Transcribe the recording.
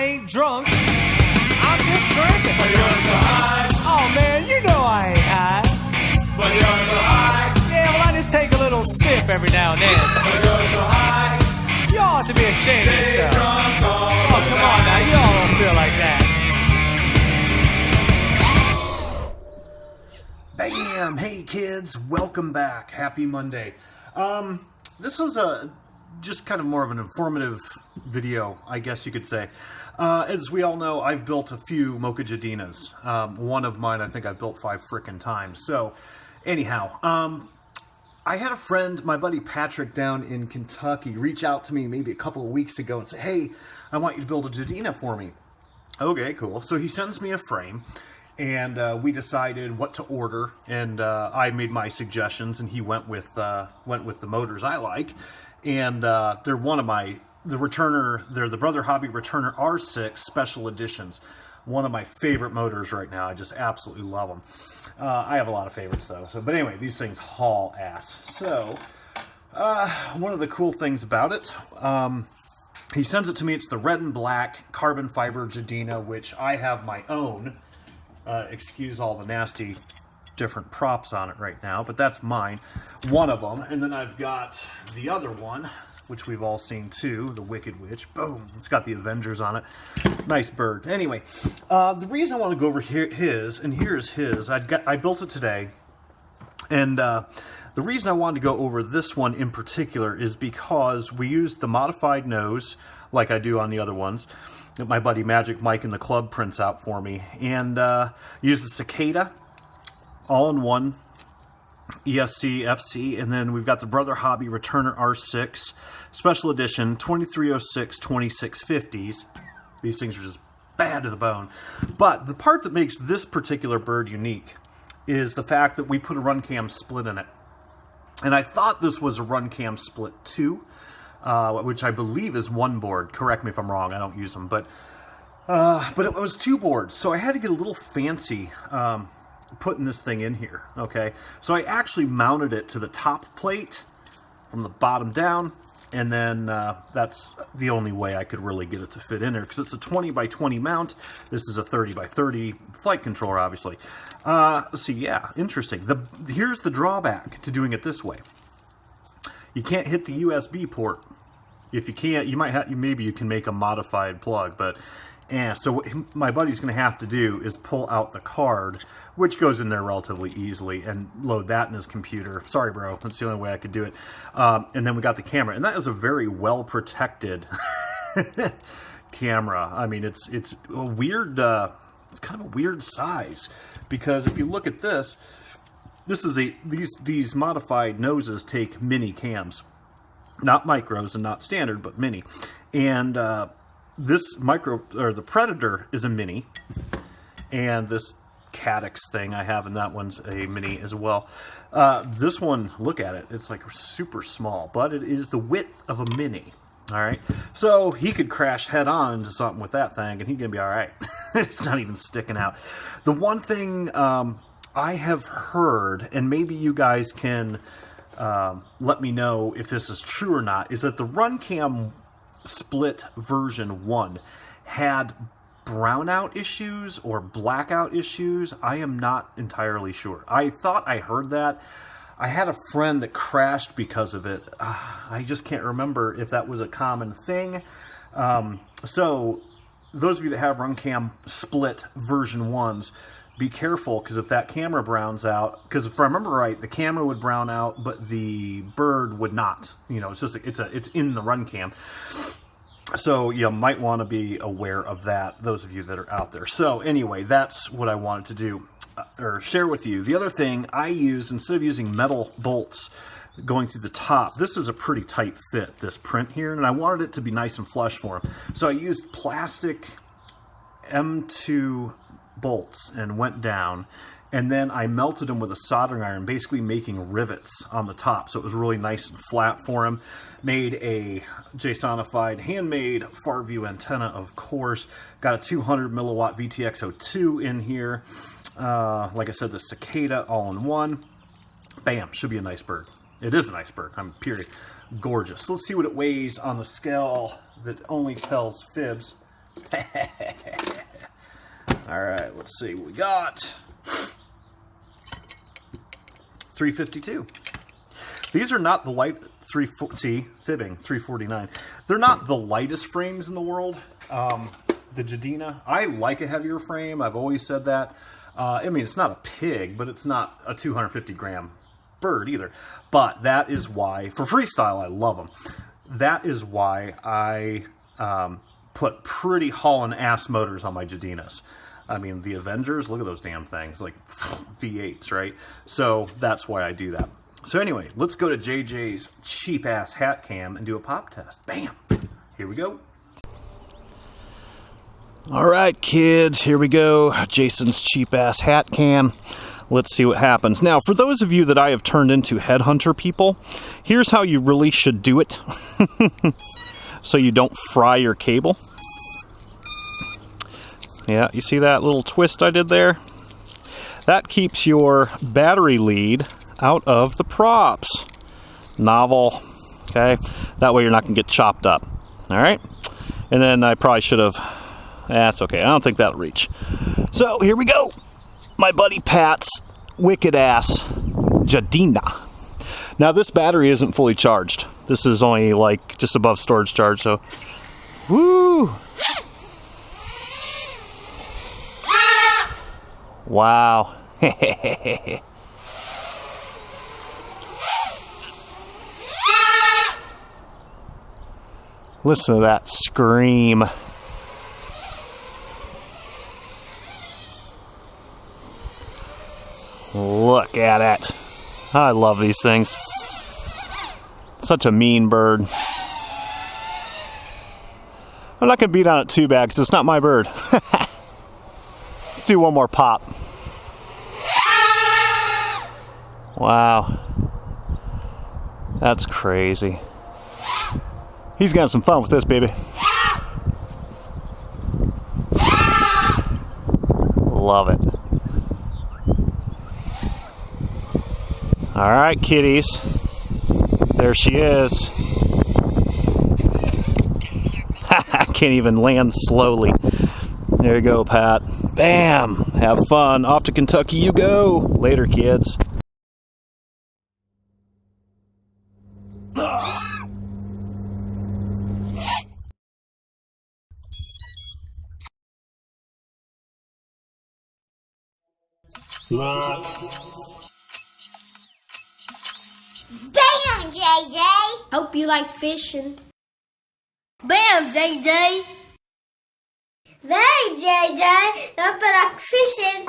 ain't drunk, I'm just drinking. But you're so high. Oh man, you know I ain't high. But you're so high. Yeah, well I just take a little sip every now and then. But you're so high. You ought to be ashamed of yourself. Oh, come on now, you all don't feel like that. Bam! Hey kids, welcome back. Happy Monday. This was just kind of more of an informative video, I guess you could say. As we all know, I've built a few Moka Jadinas. One of mine, I think I've built 5 frickin' times. So, anyhow, I had a friend, my buddy Patrick down in Kentucky, reach out to me maybe a couple of weeks ago and say, hey, I want you to build a Jadina for me. Okay, cool. So he sends me a frame, and we decided what to order, and I made my suggestions, and he went with the motors I like, and they're the Brother Hobby Returner R6 Special Editions. One of my favorite motors right now. I just absolutely love them. I have a lot of favorites though. But anyway, these things haul ass. So one of the cool things about it, he sends it to me. It's the red and black carbon fiber Jadina, which I have my own. Excuse all the nasty different props on it right now, but that's mine. One of them, and then I've got the other one, which we've all seen too, the Wicked Witch. Boom! It's got the Avengers on it. Nice bird. Anyway, the reason I want to go over here's his. I built it today, and the reason I wanted to go over this one in particular is because we used the modified nose, like I do on the other ones, that my buddy Magic Mike in the club prints out for me, and used the Cicada, all-in-one. ESC, FC, and then we've got the Brother Hobby Returner R6 Special Edition 2306 2650s. These things are just bad to the bone. But the part that makes this particular bird unique is the fact that we put a RunCam split in it. And I thought this was a RunCam split 2, which I believe is 1 board. Correct me if I'm wrong, I don't use them. But it was 2 boards, so I had to get a little fancy putting this thing in here. Okay, so I actually mounted it to the top plate from the bottom down, and then that's the only way I could really get it to fit in there, because it's a 20 by 20 mount. This is a 30 by 30 flight controller, obviously. Let's see. Yeah, interesting. Here's the drawback to doing it this way. You can't hit the USB port. If you can't, you might have. Maybe you can make a modified plug, but so what my buddy's going to have to do is pull out the card, which goes in there relatively easily, and load that in his computer. Sorry, bro. That's the only way I could do it. And then we got the camera, and that is a very well protected camera. I mean, it's a weird. It's kind of a weird size, because if you look at this, these modified noses take mini cams, not micros and not standard, but mini, and this the Predator is a mini, and this Caddx thing I have, and that one's a mini as well. This one, look at it, it's like super small, but it is the width of a mini. All right, so he could crash head on into something with that thing, and he's gonna be all right. It's not even sticking out. The one thing I have heard, and maybe you guys can let me know if this is true or not, is that the RunCam Split version 1 had brownout issues or blackout issues. I am not entirely sure. I thought I heard that. I had a friend that crashed because of it. I just can't remember if that was a common thing. So those of you that have RunCam Split version 1s, be careful, because if that camera browns out, because if I remember right, the camera would brown out, but the bird would not. You know, it's just it's in the RunCam. So you might want to be aware of that, those of you that are out there. So anyway, that's what I wanted to do, or share with you. The other thing I use, instead of using metal bolts going through the top, this is a pretty tight fit, this print here, and I wanted it to be nice and flush for him. So I used plastic M2 bolts and went down, and then I melted them with a soldering iron, basically making rivets on the top, so it was really nice and flat for him. Made a JSONified handmade far view antenna, of course. Got a 200 milliwatt VTX02 in here. Like I said, the Cicada all-in-one. Bam, should be a nice bird. It is a nice bird. I'm period. Gorgeous. Let's see what it weighs on the scale that only tells fibs. Alright, let's see what we got. 352. These are not the light fibbing 349. They're not the lightest frames in the world. The Jadina, I like a heavier frame. I've always said that. I mean, it's not a pig, but it's not a 250 gram bird either. But that is why, for freestyle, I love them. That is why I put pretty hauling ass motors on my Jadinas. I mean, the Avengers, look at those damn things, like V8s, right? So that's why I do that. So anyway, let's go to JJ's cheap-ass hat cam and do a pop test. Bam! Here we go. All right, kids, here we go. Jason's cheap-ass hat cam. Let's see what happens. Now, for those of you that I have turned into headhunter people, here's how you really should do it so you don't fry your cable. Yeah, you see that little twist I did there? That keeps your battery lead out of the props. Novel, okay? That way you're not going to get chopped up, all right? And then I probably should have... That's okay, I don't think that'll reach. So, here we go. My buddy Pat's wicked-ass Jadina. Now, this battery isn't fully charged. This is only, like, just above storage charge, so... Woo! Wow. Listen to that scream. Look at it. I love these things. Such a mean bird. I'm not going to beat on it too bad because it's not my bird. Do one more pop. Wow. That's crazy. He's gonna have some fun with this baby. Love it. All right, kitties. There she is. I can't even land slowly. There you go, Pat. Bam! Have fun. Off to Kentucky you go. Later, kids. Bam, JJ! Hope you like fishing. Bam, JJ! Hey, JJ! Hope you like fishing.